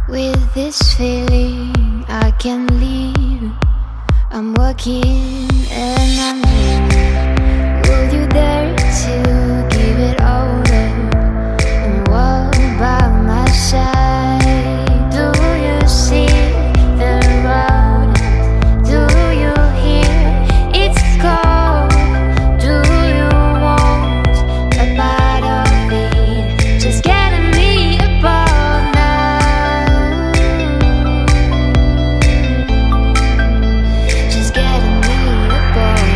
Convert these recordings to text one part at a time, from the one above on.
With this feeling I can't leave. I'm working and I'm new. Will you dare to give it all up and walk by my side? Do you see the road? Do you hear it's cold? Do you want a part of it? Just getting me above now. Just getting me above.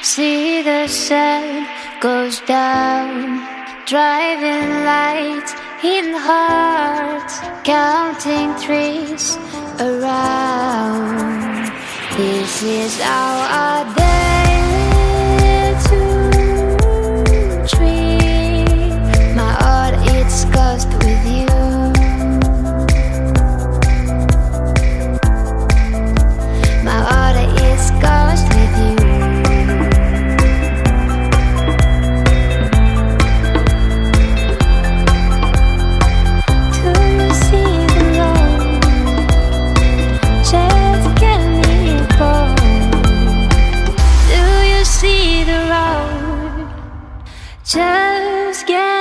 See the sun goes down, driving lights in hearts, counting trees around. This is our day to dream. My heart it's cursed with you. My heart is cursed with you. Just get